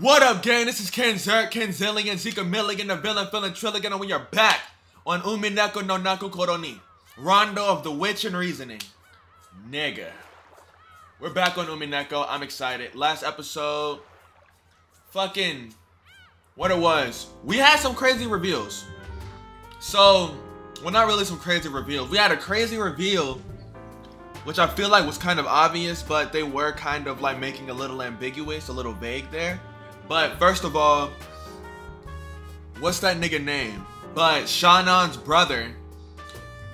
What up, gang? This is KenZerk, KenZillion, Zika Milligan, the villain, feeling trillion, and we are back on Umineko no Naku Koroni, Rondo of the Witch and Reasoning. Nigga. We're back on Umineko. I'm excited. Last episode, fucking, what it was. We had some crazy reveals. So, well, not really some crazy reveals. We had a crazy reveal, which I feel like was kind of obvious, but they were kind of like making a little ambiguous, a little vague there. But first of all, what's that nigga name? But Shannon's brother,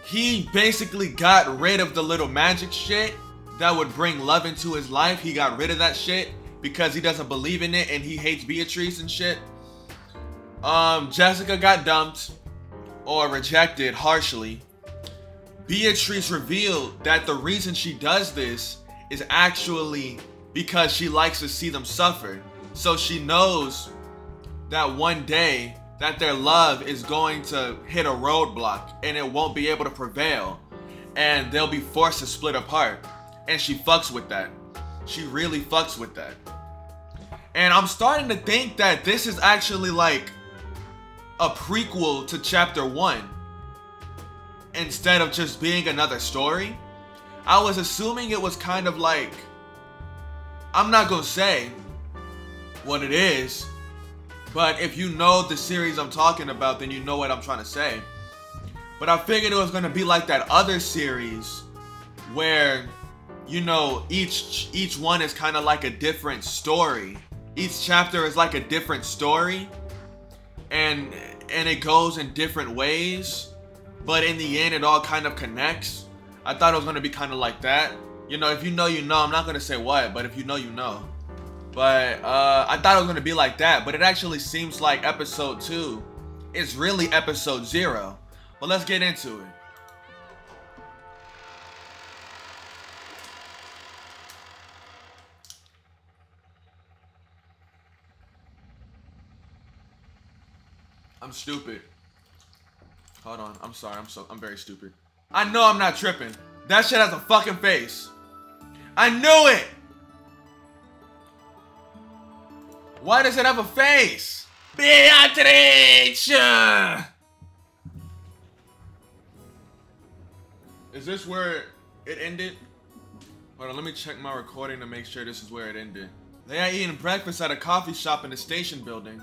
he basically got rid of the little magic shit that would bring love into his life. He got rid of that shit because he doesn't believe in it and he hates Beatrice and shit. Jessica got dumped or rejected harshly. Beatrice revealed that the reason she does this is actually because she likes to see them suffer. So she knows that one day that their love is going to hit a roadblock and it won't be able to prevail and they'll be forced to split apart. And she fucks with that. She really fucks with that. And I'm starting to think that this is actually like a prequel to chapter 1 instead of just being another story. I was assuming it was kind of like, I'm not gonna say what it is, but if you know the series I'm talking about, then you know what I'm trying to say. But I figured it was gonna be like that other series where, you know, each one is kind of like a different story. Each chapter is like a different story, and it goes in different ways, but in the end it all kind of connects. I thought it was gonna be kind of like that. You know, if you know, you know. I'm not gonna say what, but if you know, you know. But I thought it was gonna be like that, but it actually seems like episode 2 is really episode 0. But let's get into it. I'm stupid. Hold on, I'm sorry, I'm very stupid. I know I'm not tripping. That shit has a fucking face. I knew it! Why does it have a face? Beatrice! Is this where it ended? Hold on, let me check my recording to make sure this is where it ended. They had eaten breakfast at a coffee shop in the station building.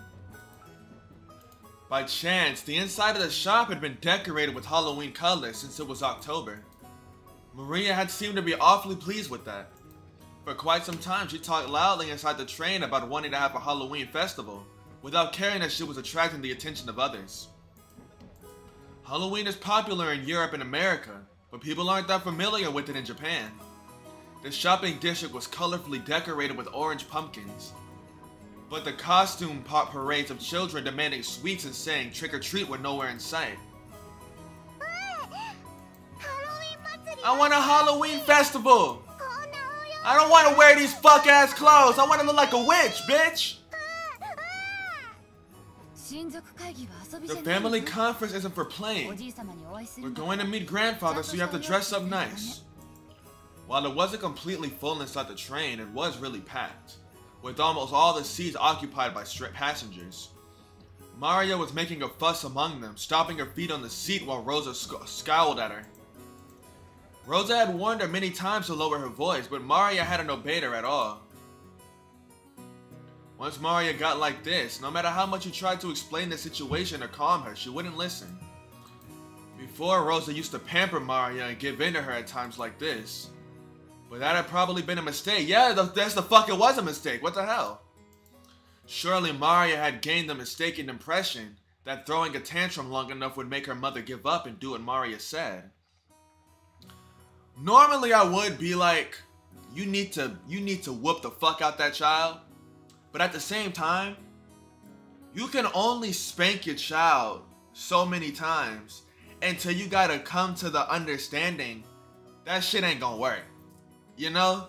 By chance, the inside of the shop had been decorated with Halloween colors since it was October. Maria had seemed to be awfully pleased with that. For quite some time, she talked loudly inside the train about wanting to have a Halloween festival, without caring that she was attracting the attention of others. Halloween is popular in Europe and America, but people aren't that familiar with it in Japan. The shopping district was colorfully decorated with orange pumpkins, but the costume parades of children demanding sweets and saying trick or treat were nowhere in sight. I want a Halloween festival! I don't want to wear these fuck ass clothes! I want to look like a witch, bitch! The family conference isn't for playing. We're going to meet grandfather, so you have to dress up nice. While it wasn't completely full inside the train, it was really packed, with almost all the seats occupied by passengers. Maria was making a fuss among them, stomping her feet on the seat while Rosa scowled at her. Rosa had warned her many times to lower her voice, but Maria hadn't obeyed her at all. Once Maria got like this, no matter how much you tried to explain the situation or calm her, she wouldn't listen. Before, Rosa used to pamper Maria and give in to her at times like this. But that had probably been a mistake. Yeah, that's the fuck it was a mistake. What the hell? Surely Maria had gained the mistaken impression that throwing a tantrum long enough would make her mother give up and do what Maria said. Normally I would be like, you need to whoop the fuck out that child. But at the same time, you can only spank your child so many times until you gotta come to the understanding that shit ain't gonna work. You know?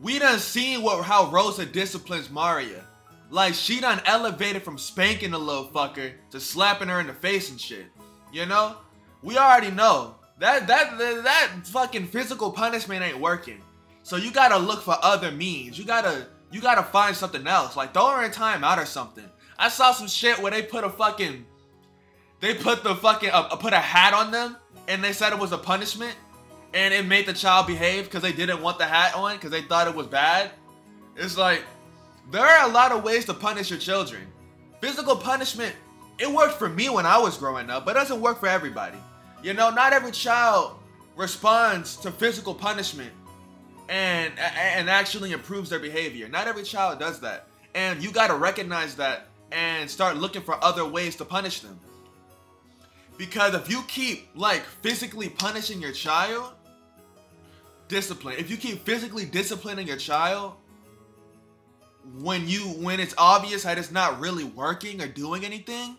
We done seen how Rosa disciplines Maria. Like, she done elevated from spanking the little fucker to slapping her in the face and shit. You know? We already know. That fucking physical punishment ain't working. So you gotta look for other means. You gotta you gotta find something else. Like, throw her in timeout or something. I saw some shit where they put a fucking, put a hat on them, and they said it was a punishment, and it made the child behave because they didn't want the hat on because they thought it was bad. It's like, there are a lot of ways to punish your children. Physical punishment, it worked for me when I was growing up, but it doesn't work for everybody. You know, not every child responds to physical punishment and actually improves their behavior. Not every child does that. And you gotta recognize that and start looking for other ways to punish them. Because if you keep, like, physically punishing your child, discipline. If you keep physically disciplining your child, when it's obvious that it's not really working or doing anything,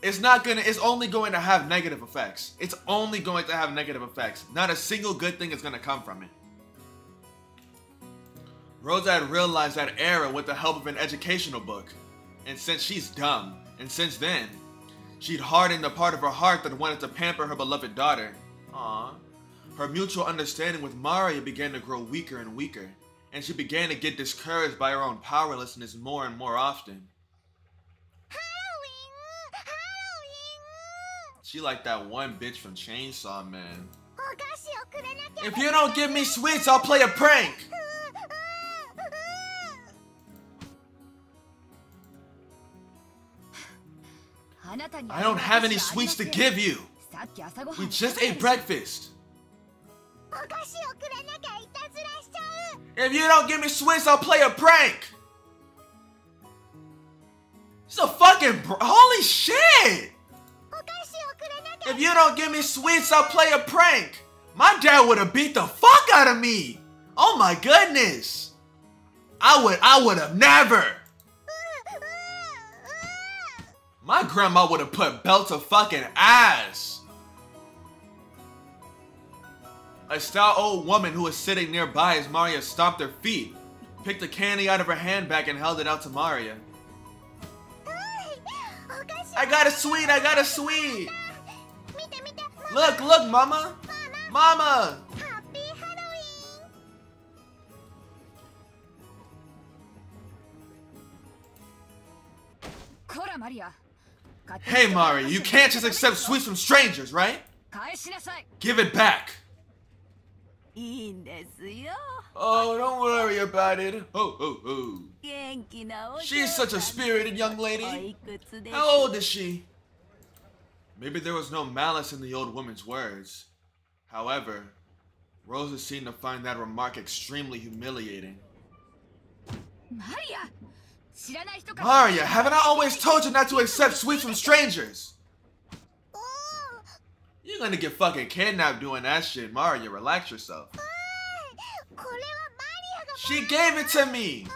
it's only going to have negative effects. It's only going to have negative effects. Not a single good thing is going to come from it. Rosa had realized that error with the help of an educational book. And since she's dumb, and since then, she'd hardened the part of her heart that wanted to pamper her beloved daughter. Aww. Her mutual understanding with Maria began to grow weaker and weaker, and she began to get discouraged by her own powerlessness more and more often. She like that one bitch from Chainsaw Man. If you don't give me sweets, I'll play a prank! I don't have any sweets to give you. We just ate breakfast. If you don't give me sweets, I'll play a prank. It's a fucking holy shit. If you don't give me sweets, I'll play a prank. My dad would have beat the fuck out of me. Oh my goodness. I would have never. My grandma would have put belt to fucking ass. A stout old woman who was sitting nearby as Maria stomped her feet, picked the candy out of her handbag and held it out to Maria. I got a sweet, I got a sweet. Look, look, mama. Mama. Hey, Maria, you can't just accept sweets from strangers, right? Give it back. Oh, don't worry about it. Oh. She's such a spirited young lady. How old is she? Maybe there was no malice in the old woman's words. However, Rosa seemed to find that remark extremely humiliating. Maria, haven't I always told you not to accept sweets from strangers? You're gonna get fucking kidnapped doing that shit. Maria, relax yourself. She gave it to me.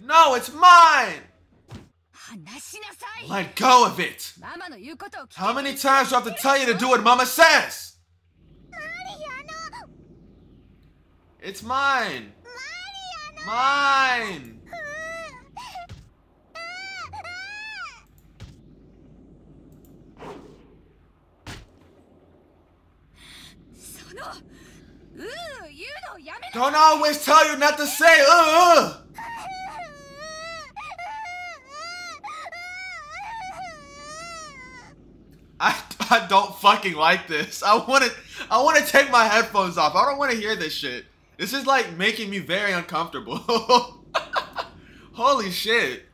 No, it's mine. Let go of it. How many times do I have to tell you to do what Mama says? It's mine. Mine. Don't always tell you not to say I don't fucking like this. I want to take my headphones off. I don't want to hear this shit. This is like making me very uncomfortable. Holy shit.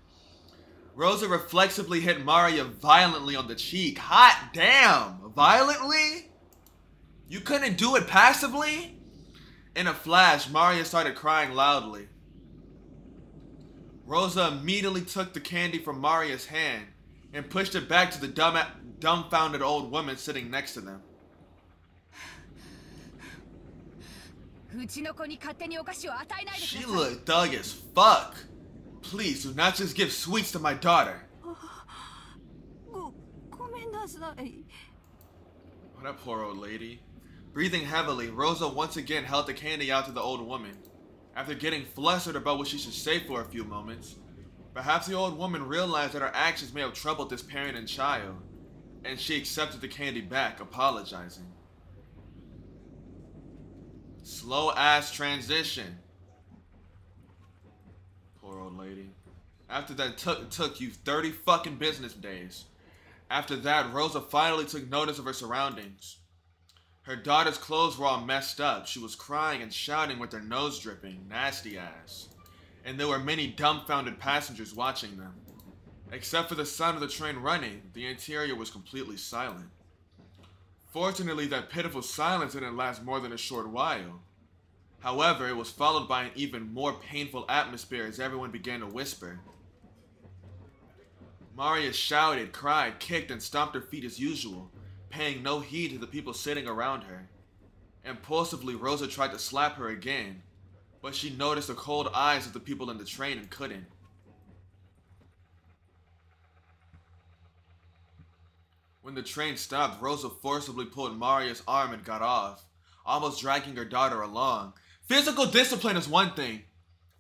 Rosa reflexively hit Maria violently on the cheek. Hot damn. Violently? You couldn't do it passively? In a flash, Maria started crying loudly. Rosa immediately took the candy from Maria's hand and pushed it back to the dumbfounded old woman sitting next to them. She looked thug as fuck. Please do not just give sweets to my daughter. Oh, that poor old lady. Breathing heavily, Rosa once again held the candy out to the old woman. After getting flustered about what she should say for a few moments, perhaps the old woman realized that her actions may have troubled this parent and child, and she accepted the candy back, apologizing. Slow ass transition. Poor old lady. After that took you 30 fucking business days. After that, Rosa finally took notice of her surroundings. Her daughter's clothes were all messed up. She was crying and shouting with her nose dripping, nasty ass. And there were many dumbfounded passengers watching them. Except for the sound of the train running, the interior was completely silent. Fortunately, that pitiful silence didn't last more than a short while. However, it was followed by an even more painful atmosphere as everyone began to whisper. Maria shouted, cried, kicked, and stomped her feet as usual, paying no heed to the people sitting around her. Impulsively, Rosa tried to slap her again, but she noticed the cold eyes of the people in the train and couldn't. When the train stopped, Rosa forcibly pulled Maria's arm and got off, almost dragging her daughter along. Physical discipline is one thing,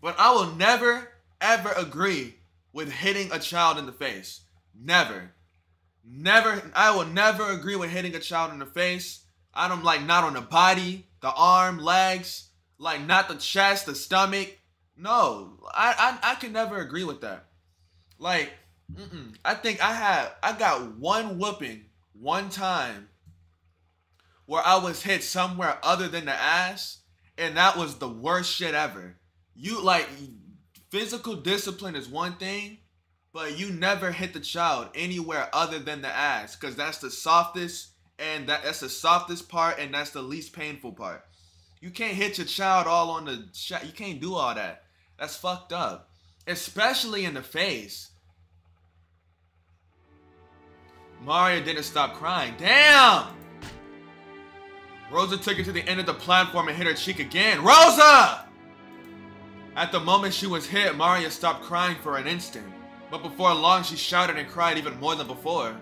but I will never, ever agree with hitting a child in the face. Never. Never. I will never agree with hitting a child in the face. I don't like, not on the body, the arm, legs, like not the chest, the stomach. No, I can never agree with that. Like, I think I got one whooping one time where I was hit somewhere other than the ass, and that was the worst shit ever. You like, physical discipline is one thing, but you never hit the child anywhere other than the ass, because that's the softest, and that's the softest part, and that's the least painful part. You can't hit your child all on the shot. You can't do all that. That's fucked up, especially in the face. Maria didn't stop crying. Damn! Rosa took her to the end of the platform and hit her cheek again. Rosa! At the moment she was hit, Maria stopped crying for an instant. But before long, she shouted and cried even more than before.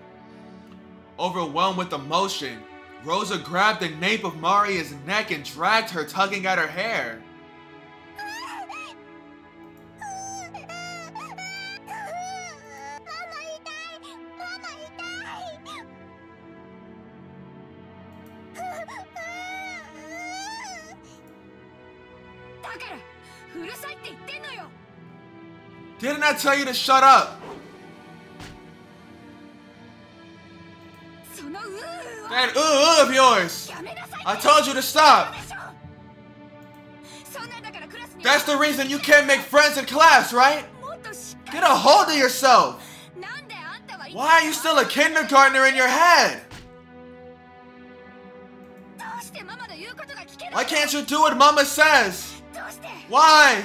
Overwhelmed with emotion, Rosa grabbed the nape of Maria's neck and dragged her, tugging at her hair. Didn't I tell you to shut up? That of yours! I told you to stop! That's the reason you can't make friends in class, right? Get a hold of yourself! Why are you still a kindergartner in your head? Why can't you do what Mama says? Why?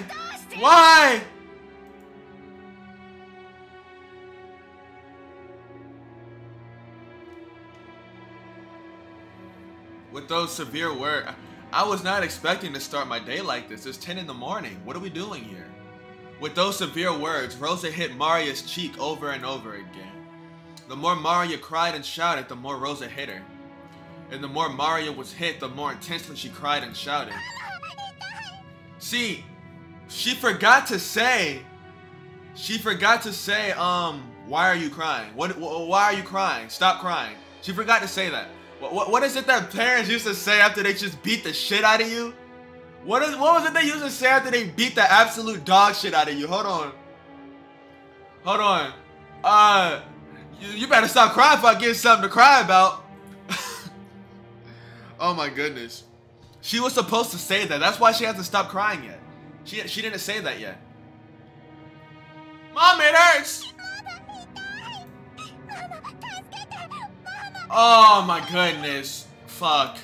Why? With those severe words, I was not expecting to start my day like this. It's 10 in the morning. What are we doing here? With those severe words, Rosa hit Maria's cheek over and over again. The more Maria cried and shouted, the more Rosa hit her. And the more Maria was hit, the more intensely she cried and shouted. See, she forgot to say, why are you crying? Why are you crying? Stop crying. She forgot to say that. What is it that parents used to say after they just beat the shit out of you? What was it they used to say after they beat the absolute dog shit out of you? Hold on. Hold on. You better stop crying if I get something to cry about. Oh my goodness. She was supposed to say that. That's why she hasn't stopped crying yet. She didn't say that yet. Mom, it hurts! Oh my goodness. Fuck.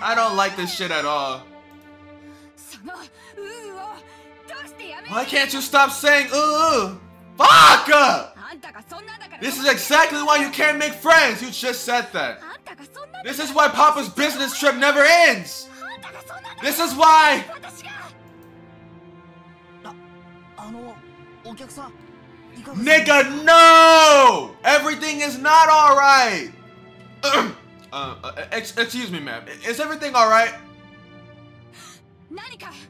I don't like this shit at all. Why can't you stop saying ooh? Fuck! This is exactly why you can't make friends. You just said that. This is why Papa's business trip never ends. This is why. Nigga, no! Everything is not alright! Excuse me, ma'am. Is everything alright?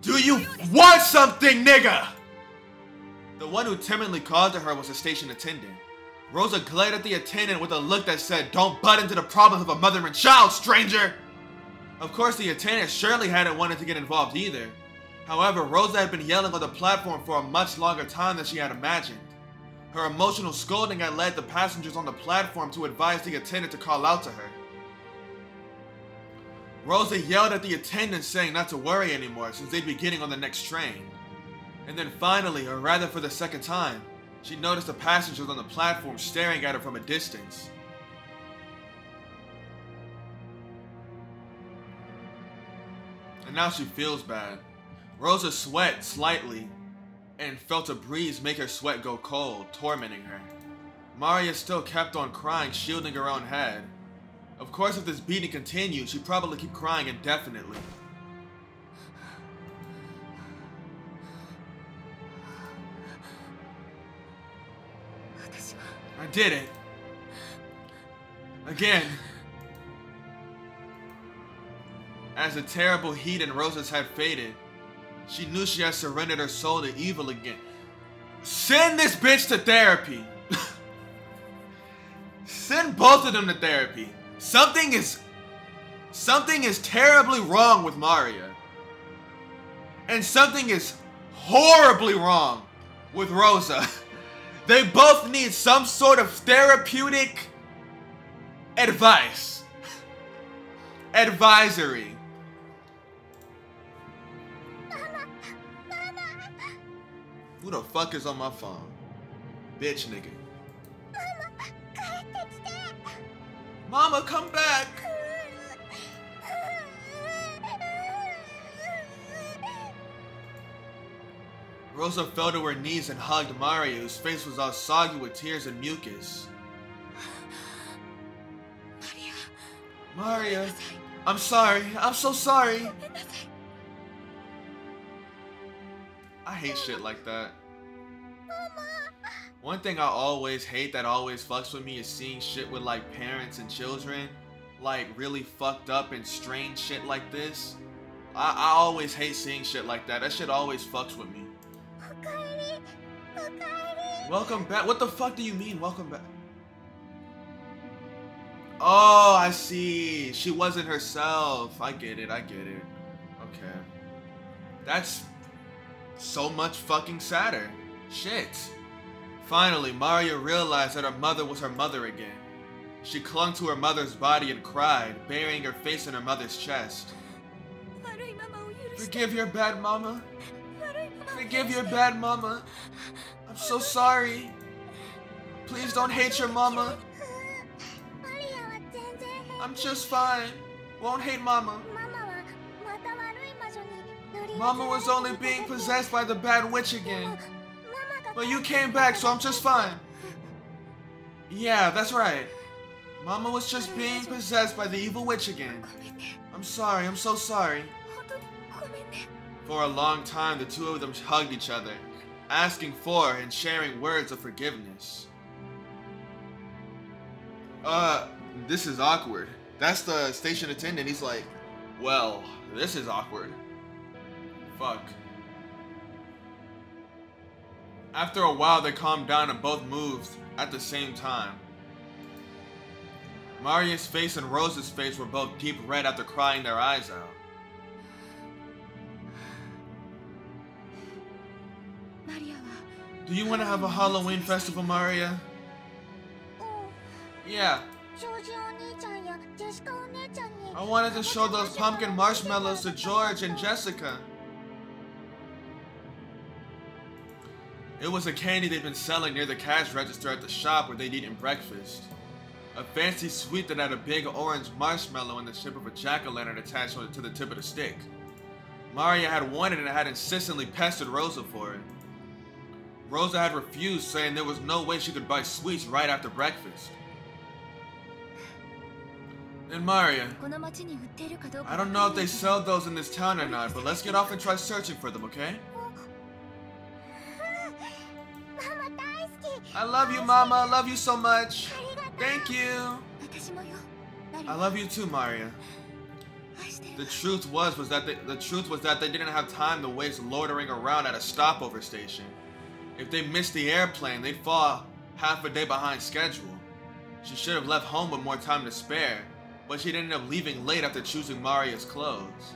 Do you want something, nigga? The one who timidly called to her was a station attendant. Rosa glared at the attendant with a look that said, "Don't butt into the problems of a mother and child, stranger!" Of course, the attendant surely hadn't wanted to get involved either. However, Rosa had been yelling on the platform for a much longer time than she had imagined. Her emotional scolding had led the passengers on the platform to advise the attendant to call out to her. Rosa yelled at the attendant saying not to worry anymore since they'd be getting on the next train. And then finally, or rather for the second time, she noticed the passengers on the platform staring at her from a distance. And now she feels bad. Rosa sweat slightly and felt a breeze make her sweat go cold, tormenting her. Maria still kept on crying, shielding her own head. Of course, if this beating continued, she'd probably keep crying indefinitely. I did it. Again. As the terrible heat in Rosa's head faded, she knew she had surrendered her soul to evil again. Send this bitch to therapy. Send both of them to therapy. Something is terribly wrong with Maria. And something is horribly wrong with Rosa. They both need some sort of therapeutic advice. Advisory. Who the fuck is on my phone? Bitch nigga. Mama, come back! Rosa fell to her knees and hugged Maria, whose face was all soggy with tears and mucus. Maria, I'm sorry. I'm so sorry. I hate shit like that. One thing I always hate that always fucks with me is seeing shit with like parents and children. Like really fucked up and strange shit like this. I always hate seeing shit like that. That shit always fucks with me. Welcome back. What the fuck do you mean, welcome back? Oh, I see. She wasn't herself. I get it. Okay. That's so much fucking sadder. Shit. Finally, Maria realized that her mother was her mother again. She clung to her mother's body and cried, burying her face in her mother's chest. Forgive your bad mama. Forgive your bad mama. I'm so sorry. Please don't hate your mama. I'm just fine. Won't hate mama. Mama was only being possessed by the bad witch again. But you came back, so I'm just fine. Yeah, that's right. Mama was just being possessed by the evil witch again. I'm sorry, I'm so sorry. For a long time, the two of them hugged each other, asking for and sharing words of forgiveness. This is awkward. That's the station attendant. He's like, well, this is awkward. Fuck. After a while, they calmed down and both moved at the same time. Maria's face and Rosa's face were both deep red after crying their eyes out. Do you want to have a Halloween festival, Maria? Yeah. I wanted to show those pumpkin marshmallows to George and Jessica. It was a candy they'd been selling near the cash register at the shop where they'd eaten breakfast. A fancy sweet that had a big orange marshmallow in the shape of a jack-o'-lantern attached to the tip of the stick. Maria had wanted it and had insistently pestered Rosa for it. Rosa had refused, saying there was no way she could buy sweets right after breakfast. And Maria, I don't know if they sell those in this town or not, but let's get off and try searching for them, okay? I love you, Mama. I love you so much. Thank you. I love you too, Maria. The truth was that they didn't have time to waste loitering around at a stopover station. If they missed the airplane, they'd fall half a day behind schedule. She should have left home with more time to spare, but she'd ended up leaving late after choosing Maria's clothes.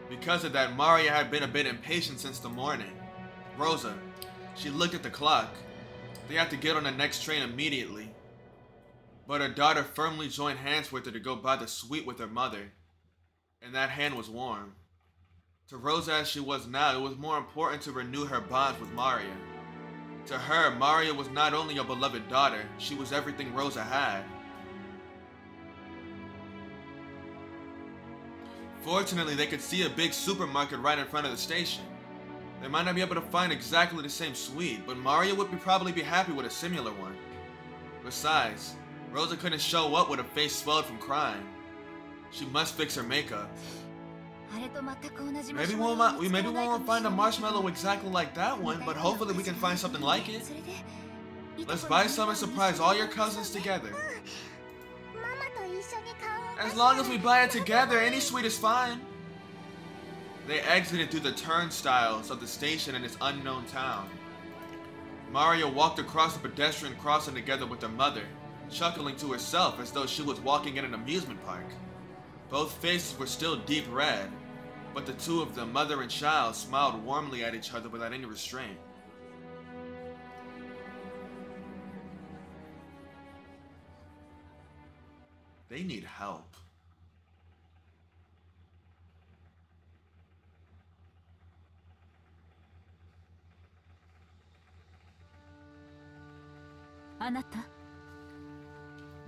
Because of that, Maria had been a bit impatient since the morning. Rosa, she looked at the clock. They had to get on the next train immediately. But her daughter firmly joined hands with her to go buy the sweet with her mother. And that hand was warm. To Rosa as she was now, it was more important to renew her bonds with Maria. To her, Maria was not only a beloved daughter, she was everything Rosa had. Fortunately, they could see a big supermarket right in front of the station. They might not be able to find exactly the same sweet, but Maria would probably be happy with a similar one. Besides, Rosa couldn't show up with a face swelled from crying. She must fix her makeup. Maybe we won't find a marshmallow exactly like that one, but hopefully we can find something like it. Let's buy some and surprise all your cousins together. As long as we buy it together, any sweet is fine. They exited through the turnstiles of the station in this unknown town. Maria walked across the pedestrian crossing together with her mother, chuckling to herself as though she was walking in an amusement park. Both faces were still deep red, but the two of them, mother and child, smiled warmly at each other without any restraint. They need help.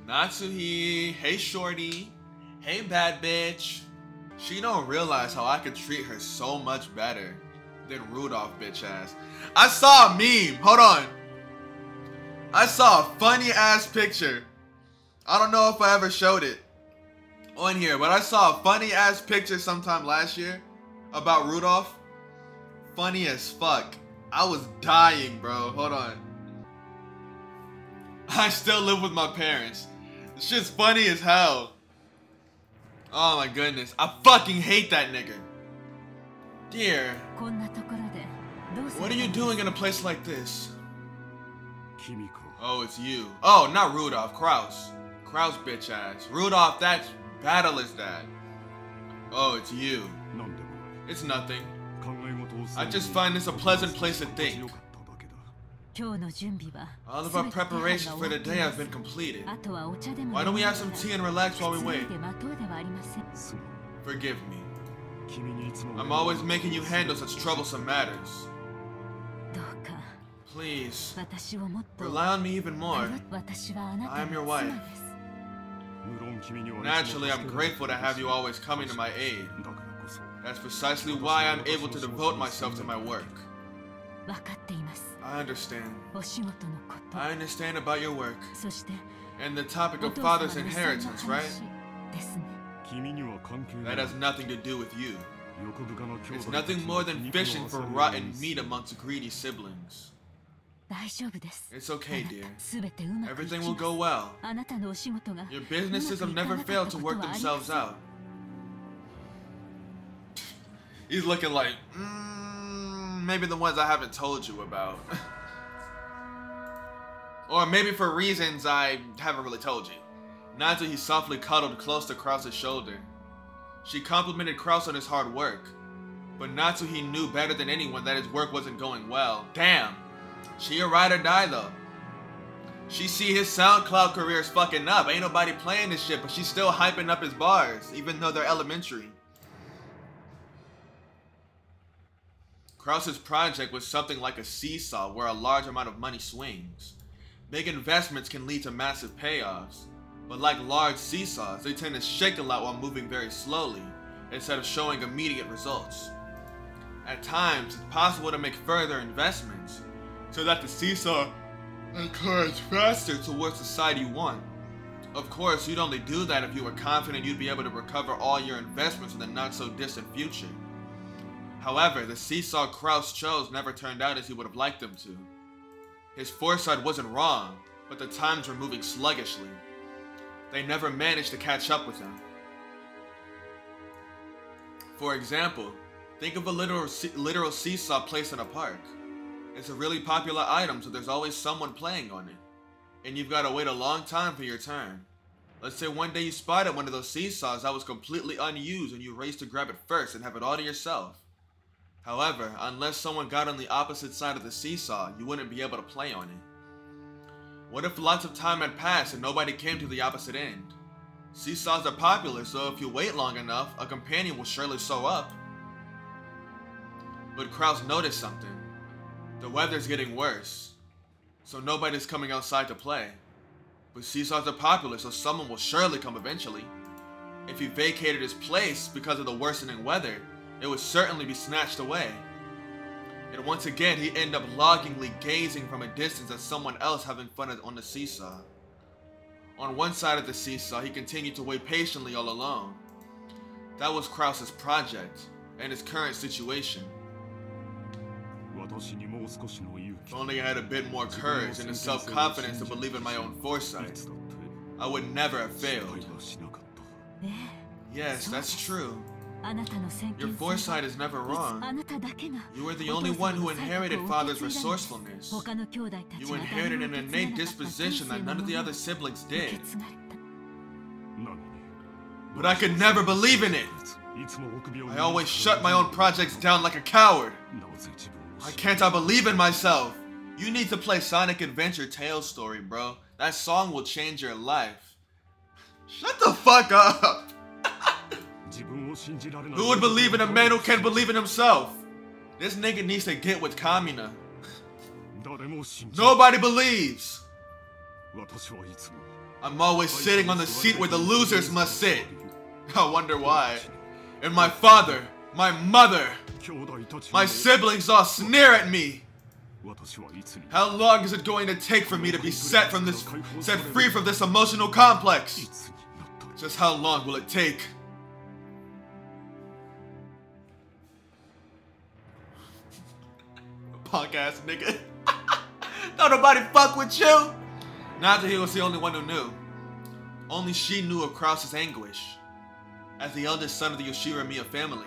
Natsuhi, hey shorty, hey bad bitch. She don't realize how I could treat her so much better than Rudolph bitch ass. I saw a meme, hold on. I saw a funny ass picture. I don't know if I ever showed it on here, but I saw a funny ass picture sometime last year about Rudolph. Funny as fuck. I was dying, bro. Hold on. I still live with my parents. This shit's funny as hell. Oh my goodness. I fucking hate that nigga. Dear, what are you doing in a place like this? Oh, it's you. Oh, not Rudolph. Krauss. Krauss bitch ass. Rudolph, that battle is that. Oh, it's you. It's nothing. I just find this a pleasant place to think. All of our preparations for the day have been completed. Why don't we have some tea and relax while we wait? Forgive me. I'm always making you handle such troublesome matters. Please, rely on me even more. I am your wife. Naturally, I'm grateful to have you always coming to my aid. That's precisely why I'm able to devote myself to my work. I understand. I understand about your work. And the topic of father's inheritance, right? That has nothing to do with you. It's nothing more than fishing for rotten meat amongst greedy siblings. It's okay, dear. Everything will go well. Your businesses have never failed to work themselves out. He's looking like, maybe the ones I haven't told you about. Or maybe for reasons I haven't really told you. Natsuhi softly cuddled close to Krauss' shoulder. She complimented Krauss on his hard work. But Natsuhi knew better than anyone that his work wasn't going well. Damn! She a ride or die though. She see his SoundCloud career is fucking up. Ain't nobody playing this shit, but she's still hyping up his bars, even though they're elementary. Krauss' project was something like a seesaw where a large amount of money swings. Big investments can lead to massive payoffs, but like large seesaws, they tend to shake a lot while moving very slowly, instead of showing immediate results. At times, it's possible to make further investments, so that the seesaw incurs faster towards the side you want. Of course, you'd only do that if you were confident you'd be able to recover all your investments in the not-so-distant future. However, the seesaw Krauss chose never turned out as he would have liked them to. His foresight wasn't wrong, but the times were moving sluggishly. They never managed to catch up with him. For example, think of a literal seesaw placed in a park. It's a really popular item, so there's always someone playing on it. And you've got to wait a long time for your turn. Let's say one day you spotted one of those seesaws that was completely unused and you raced to grab it first and have it all to yourself. However, unless someone got on the opposite side of the seesaw, you wouldn't be able to play on it. What if lots of time had passed and nobody came to the opposite end? Seesaws are popular, so if you wait long enough, a companion will surely show up. But Krauss noticed something. The weather's getting worse, so nobody's coming outside to play. But seesaws are popular, so someone will surely come eventually. If he vacated his place because of the worsening weather, it would certainly be snatched away. And once again, he ended up longingly gazing from a distance at someone else having fun on the seesaw. On one side of the seesaw, he continued to wait patiently all alone. That was Krauss's project, and his current situation. If only I had a bit more courage and the self-confidence to believe in my own foresight, I would never have failed. Yes, that's true. Your foresight is never wrong. You were the only one who inherited father's resourcefulness. You inherited an innate disposition that none of the other siblings did. But I could never believe in it. I always shut my own projects down like a coward. Why can't I believe in myself? You need to play Sonic Adventure Tales Story, bro. That song will change your life. Shut the fuck up! Who would believe in a man who can't believe in himself? This nigga needs to get with Kamina. Nobody believes. I'm always sitting on the seat where the losers must sit. I wonder why. And my father, my mother, my siblings all sneer at me. How long is it going to take for me to be set free from this emotional complex? Just how long will it take? Punk ass nigga. Don't nobody fuck with you. Not that he was the only one who knew. Only she knew of Krauss's anguish. As the eldest son of the Yoshiramiya family,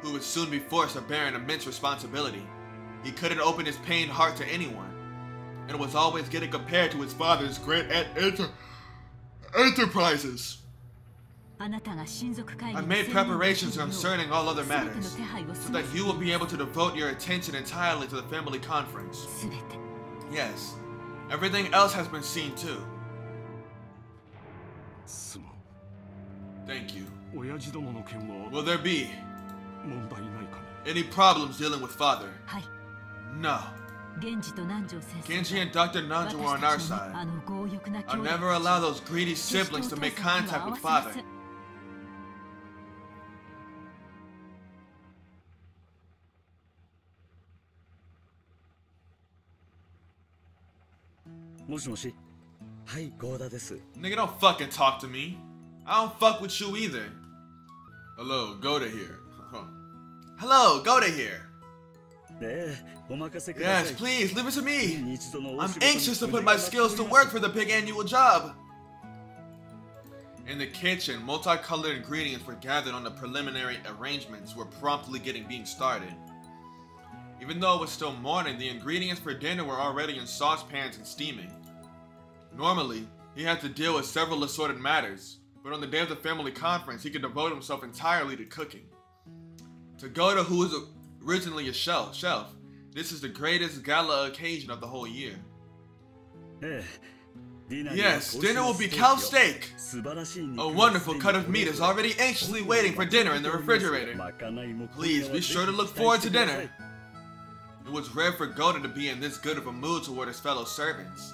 who would soon be forced to bear an immense responsibility, he couldn't open his pained heart to anyone, and was always getting compared to his father's great enterprises. I made preparations concerning all other matters, so that you will be able to devote your attention entirely to the family conference. Yes, everything else has been seen too. Thank you. Will there be any problems dealing with father? No. Genji and Dr. Nanjo were on our side. I'll never allow those greedy siblings to make contact with father. Nigga, don't fucking talk to me. I don't fuck with you either. Hello, go to here. Hello, go to here. Yes, please, leave it to me. I'm anxious to put my skills to work for the big annual job. In the kitchen, multicolored ingredients were gathered on the preliminary arrangements were promptly being started. Even though it was still morning, the ingredients for dinner were already in saucepans and steaming. Normally, he had to deal with several assorted matters, but on the day of the family conference, he could devote himself entirely to cooking. To go to who was originally a chef, this is the greatest gala occasion of the whole year. Yes, dinner will be cow steak. A wonderful cut of meat is already anxiously waiting for dinner in the refrigerator. Please be sure to look forward to dinner. It was rare for Goda to be in this good of a mood toward his fellow servants.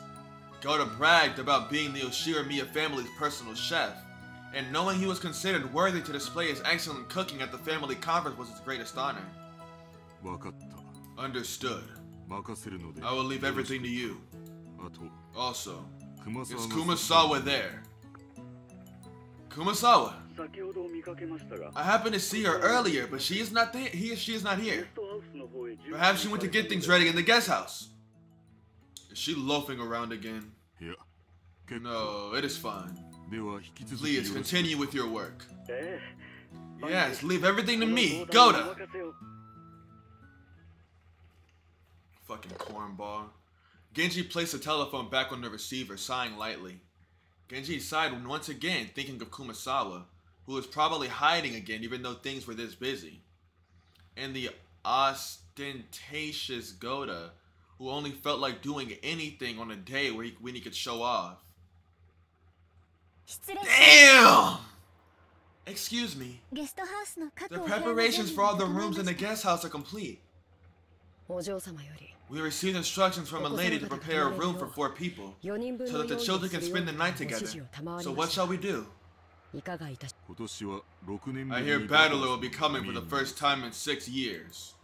Goda bragged about being the Yoshiramiya family's personal chef, and knowing he was considered worthy to display his excellent cooking at the family conference was his greatest honor. Understood. I will leave everything to you. Also, is Kumasawa there? Kumasawa? I happened to see her earlier, but she is not there. She is not here. Perhaps she went to get things ready in the guest house. Is she loafing around again? No, it is fine. Please continue with your work. Yes, leave everything to me, Goda. Fucking cornball. Genji placed the telephone back on the receiver, sighing lightly. Genji sighed once again, thinking of Kumasawa, who was probably hiding again even though things were this busy. And the ostentatious Goda, who only felt like doing anything on a day when he could show off. Damn! Excuse me. The preparations for all the rooms in the guest house are complete. We received instructions from a lady to prepare a room for 4 people, so that the children can spend the night together. So what shall we do? I hear Battler will be coming for the first time in 6 years.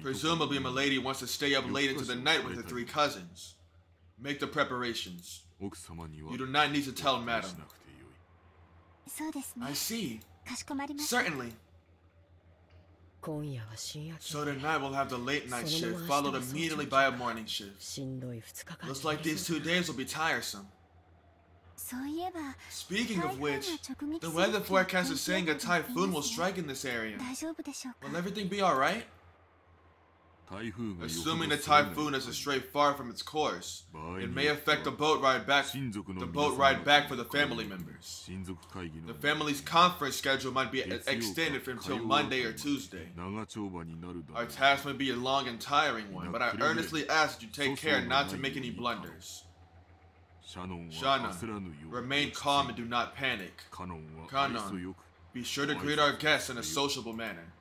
Presumably Milady wants to stay up late into the night with her 3 cousins. Make the preparations. You do not need to tell Madam. I see. Certainly. So tonight we'll have the late night shift, followed immediately by a morning shift. Looks like these 2 days will be tiresome. Speaking of which, the weather forecast is saying a typhoon will strike in this area. Will everything be alright? Assuming the typhoon is a straight far from its course, it may affect the boat ride back for the family members. The family's conference schedule might be extended until Monday or Tuesday. Our task may be a long and tiring one, but I earnestly ask that you take care not to make any blunders. Shannon, remain calm and do not panic. Kanon, be sure to greet our guests in a sociable manner.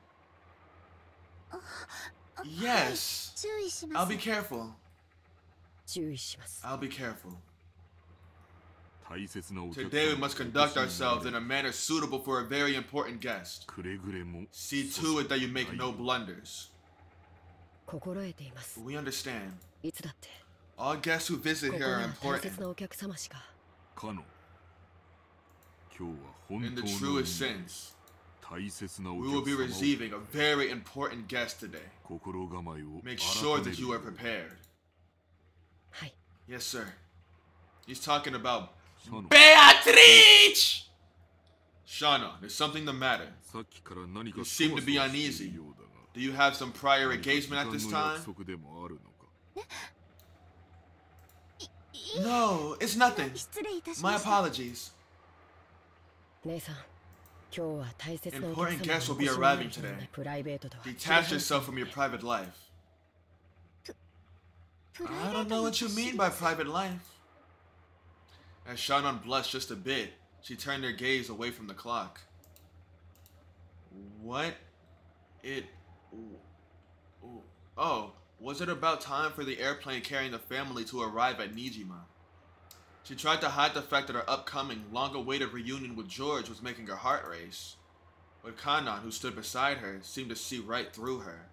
Yes, I'll be careful. I'll be careful. Today we must conduct ourselves in a manner suitable for a very important guest. See to it that you make no blunders. We understand. All guests who visit here are important. In the truest sense, we will be receiving a very important guest today. Make sure that you are prepared. Yes, sir. He's talking about Beatrice! Shannon, there's something the matter. You seem to be uneasy. Do you have some prior engagement at this time? No, it's nothing. My apologies. Important guests will be arriving today. Detach yourself from your private life. I don't know what you mean by private life. As Shannon blushed just a bit, she turned her gaze away from the clock. What? Oh, was it about time for the airplane carrying the family to arrive at Nijima? She tried to hide the fact that her upcoming, long-awaited reunion with George was making her heart race. But Kanon, who stood beside her, seemed to see right through her.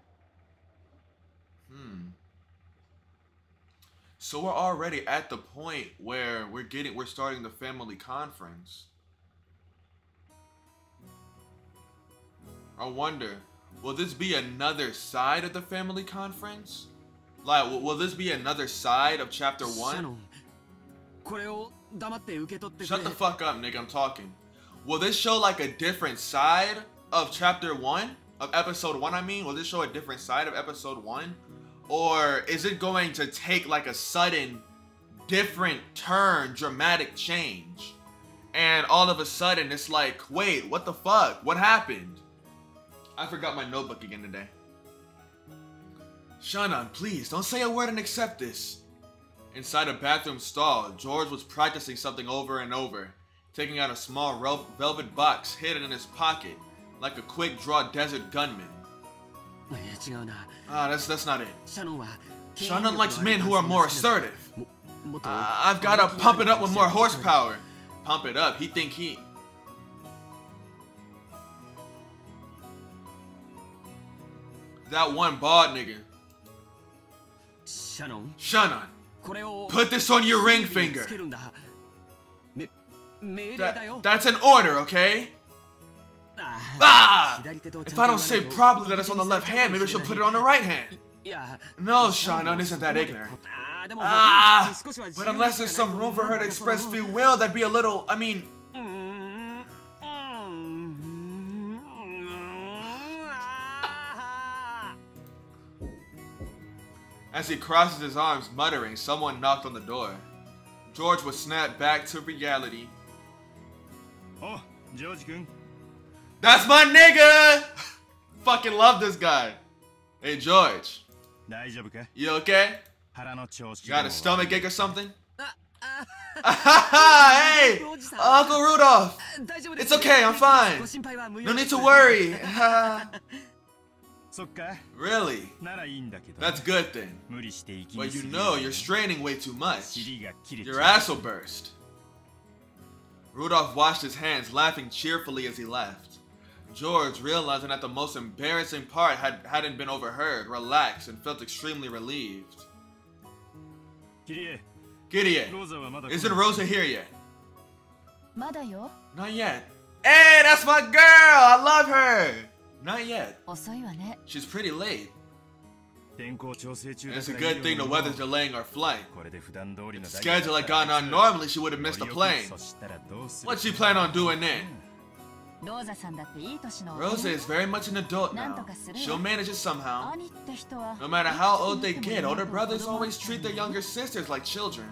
So we're already at the point where we're starting the family conference. I wonder, will this be another side of the family conference? Like, will this be another side of chapter 1? Shut the fuck up, nigga, I'm talking. Will this show like a different side of chapter 1? Of episode 1, I mean? Will this show a different side of episode 1? Or is it going to take like a sudden, different turn, dramatic change? And all of a sudden it's like, wait, what the fuck? What happened? I forgot my notebook again today. Shannon, please, don't say a word and accept this. Inside a bathroom stall, George was practicing something over and over, taking out a small velvet box hidden in his pocket, like a quick-draw desert gunman. That's not it. Shannon likes men who are more assertive. I've gotta pump it up with more horsepower. Pump it up, he think he... That one bald nigga. Shannon, put this on your ring finger. That's an order, okay? If I don't say properly that it's on the left hand, maybe she'll put it on the right hand. No, Shannon isn't that ignorant. But unless there's some room for her to express free will, that'd be a little, I mean... As he crosses his arms, muttering, someone knocked on the door. George was snapped back to reality. Oh, George-kun. That's my nigga! Fucking love this guy. Hey, George. You okay? Got a stomach ache or something? Hey! Uncle Rudolph! It's okay, I'm fine. No need to worry. Really? That's good then. But you know you're straining way too much. Your ass will burst. Rudolph washed his hands, laughing cheerfully as he left. George, realizing that the most embarrassing part hadn't been overheard, relaxed and felt extremely relieved. Kirie, isn't Rosa here yet? Not yet. Hey, that's my girl! I love her! Not yet. She's pretty late. It's a good thing the weather's delaying our flight. If the schedule had gone on normally, she would have missed the plane. What's she plan on doing then? Rosa is very much an adult now. She'll manage it somehow. No matter how old they get, older brothers always treat their younger sisters like children.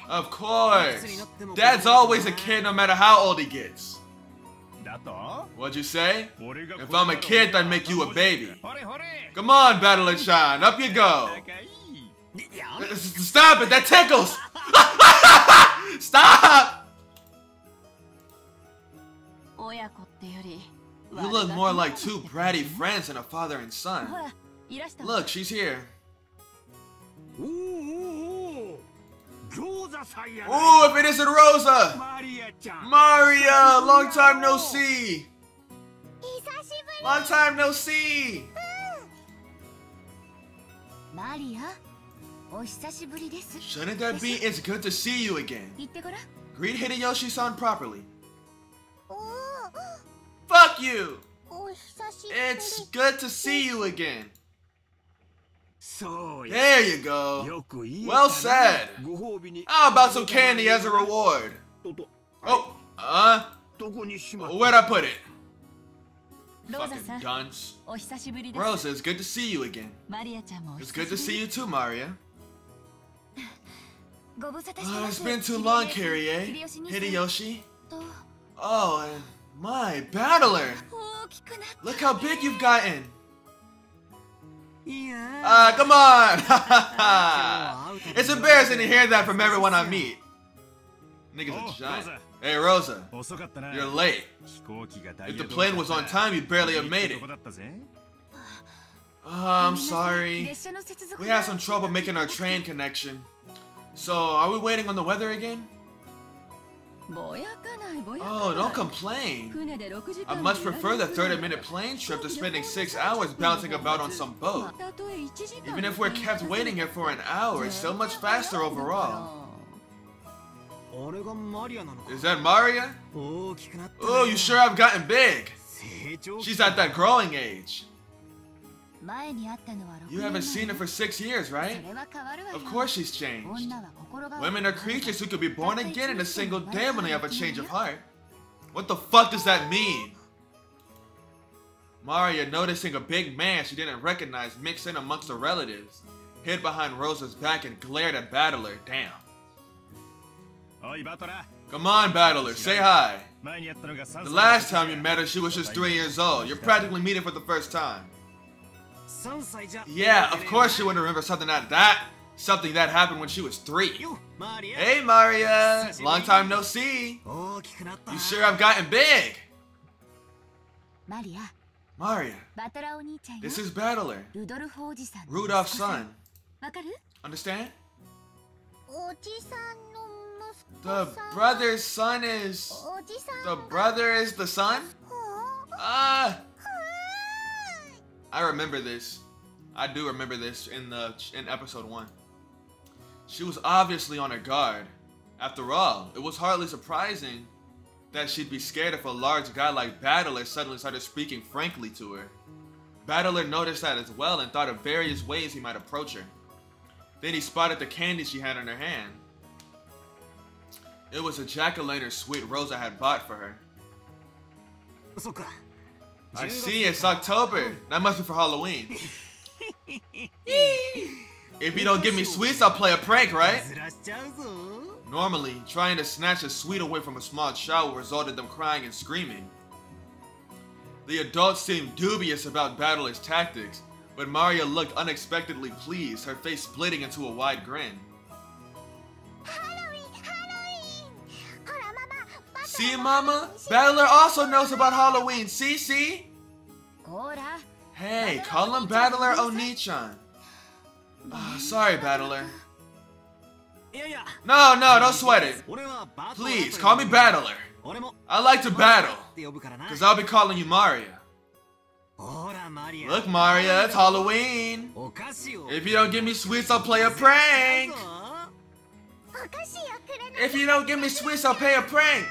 Of course! Dad's always a kid no matter how old he gets. What'd you say? If I'm a kid, I'd make you a baby. Come on, Battle and Shine, up you go. Stop it, that tickles! Stop! You look more like two bratty friends than a father and son. Look, she's here. Ooh, if it isn't Rosa! Maria! Long time no see! Long time no see! Shouldn't that be it's good to see you again? Greet Hideyoshi-san properly. Fuck you! It's good to see you again. There you go. Well said. How about some candy as a reward? Oh, where'd I put it? Fucking dunce. Rosa, it's good to see you again. It's good to see you too, Maria. It's been too long, Kirie. Hideyoshi. Oh, and my battler. Look how big you've gotten. Come on! It's embarrassing to hear that from everyone I meet. Niggas are giant. Hey, Rosa. You're late. If the plane was on time, you'd barely have made it. I'm sorry. We had some trouble making our train connection. So, are we waiting on the weather again? Oh, don't complain. I much prefer the 30-minute plane trip to spending 6 hours bouncing about on some boat. Even if we're kept waiting here for an hour, it's still much faster overall. Is that Maria? Oh, you sure I've gotten big. She's at that growing age. You haven't seen her for 6 years, right? Of course she's changed. Women are creatures who could be born again in a single day when they have a change of heart. What the fuck does that mean? Maria, noticing a big man she didn't recognize mixed in amongst the relatives, hid behind Rosa's back and glared at Battler. Damn. Come on, Battler, say hi. The last time you met her, she was just 3 years old. You're practically meeting for the first time. Yeah, of course she would remember something that happened when she was 3. Hey, Maria! Long time no see. You sure I've gotten big? Maria, this is Battler, Rudolph's son. Understand? The brother's son is... The brother is the son? I remember this. I do remember this in episode 1. She was obviously on her guard. After all, it was hardly surprising that she'd be scared if a large guy like Battler suddenly started speaking frankly to her. Battler noticed that as well and thought of various ways he might approach her. Then he spotted the candy she had in her hand. It was a jack-o'-lantern sweet Rosa had bought for her. I see, it's October. That must be for Halloween. If you don't give me sweets, I'll play a prank, right? Normally, trying to snatch a sweet away from a small child will result in them crying and screaming. The adults seemed dubious about Battler's tactics, but Maria looked unexpectedly pleased, her face splitting into a wide grin. See, Mama? Battler also knows about Halloween. See? Hey, call him Battler Oni-chan. Sorry, Battler. No, don't sweat it. Please, call me Battler. I like to battle, because I'll be calling you Maria. Look, Maria, it's Halloween. If you don't give me sweets, I'll play a prank. If you don't give me sweets, I'll pay a prank.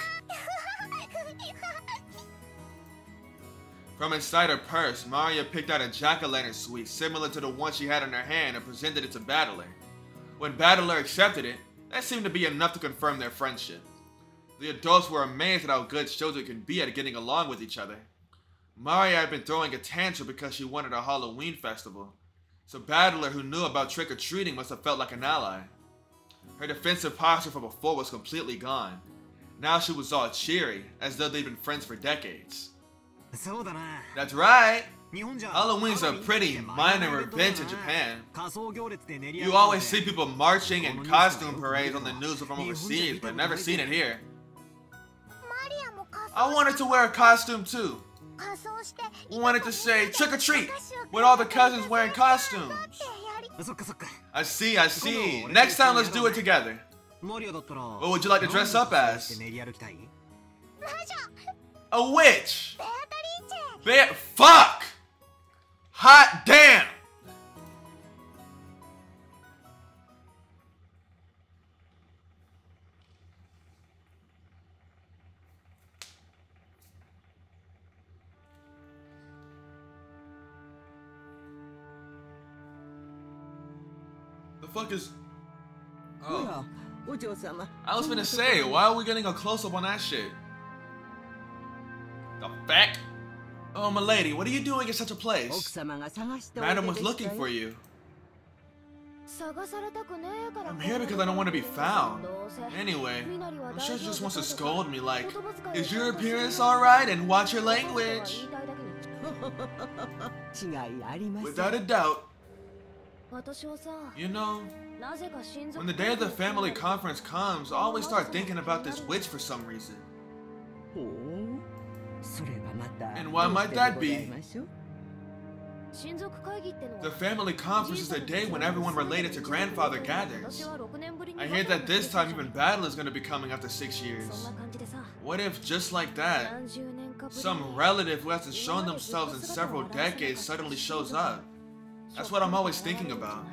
From inside her purse, Maria picked out a jack-o'-lantern sweet similar to the one she had in her hand and presented it to Battler. When Battler accepted it, that seemed to be enough to confirm their friendship. The adults were amazed at how good children can be at getting along with each other. Maria had been throwing a tantrum because she wanted a Halloween festival, so Battler, who knew about trick-or-treating, must have felt like an ally. Her defensive posture from before was completely gone. Now she was all cheery, as though they'd been friends for decades. That's right! Halloween's a pretty minor event in Japan. You always see people marching in costume parades on the news from overseas, but never seen it here. I wanted to wear a costume too. I wanted to say trick or treat with all the cousins wearing costumes. I see. Next time let's do it together. What would you like to dress up as? A witch! Fuck! Hot damn! The fuck is... Oh. I was gonna say, why are we getting a close-up on that shit? The fuck? Oh, my lady, what are you doing in such a place? Madam was looking for you. I'm here because I don't want to be found. Anyway, I'm sure she just wants to scold me like, is your appearance alright and watch your language? Without a doubt. You know, when the day of the family conference comes, I always start thinking about this witch for some reason. And why might that be? The family conference is the day when everyone related to grandfather gathers. I hear that this time even Battle is going to be coming after 6 years. What if, just like that, some relative who hasn't shown themselves in several decades suddenly shows up? That's what I'm always thinking about.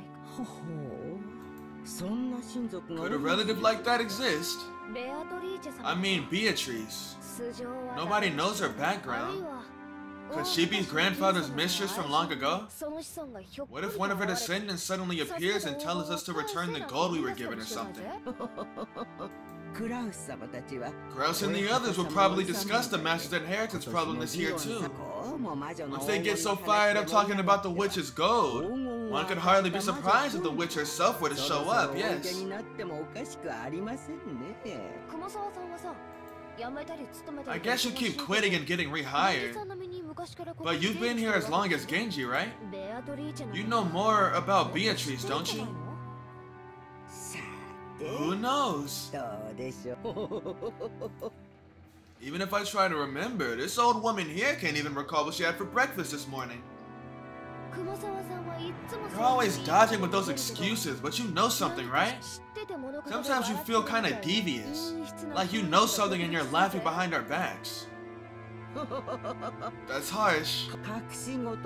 Could a relative like that exist? I mean, Beatrice. Nobody knows her background. Could she be grandfather's mistress from long ago? What if one of her descendants suddenly appears and tells us to return the gold we were given or something? Krauss and the others will probably discuss the master's inheritance problem this year too. Once they get so fired up talking about the witch's gold, one could hardly be surprised if the witch herself were to show up, yes. I guess you keep quitting and getting rehired. But you've been here as long as Genji, right? You know more about Beatrice, don't you? Who knows? Even if I try to remember, this old woman here can't even recall what she had for breakfast this morning. You're always dodging with those excuses, but you know something, right? Sometimes you feel kind of devious, like you know something and you're laughing behind our backs. That's harsh.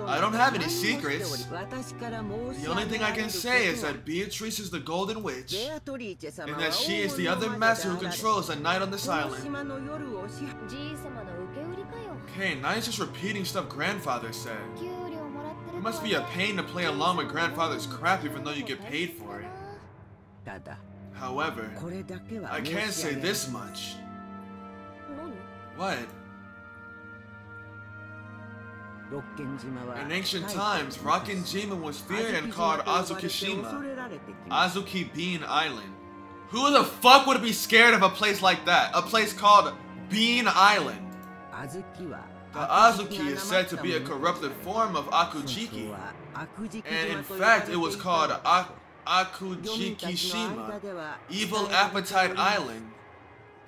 I don't have any secrets. The only thing I can say is that Beatrice is the Golden Witch, and that she is the other master who controls the night on this island. Okay, now he's just repeating stuff grandfather said. It must be a pain to play along with grandfather's crap even though you get paid for it. However, I can say this much. What? In ancient times, Rokkenjima was feared and called Azukishima, Azuki Bean Island. Who the fuck would be scared of a place like that? A place called Bean Island. The Azuki is said to be a corrupted form of Akujiki, and in fact it was called Akujikishima, Evil Appetite Island.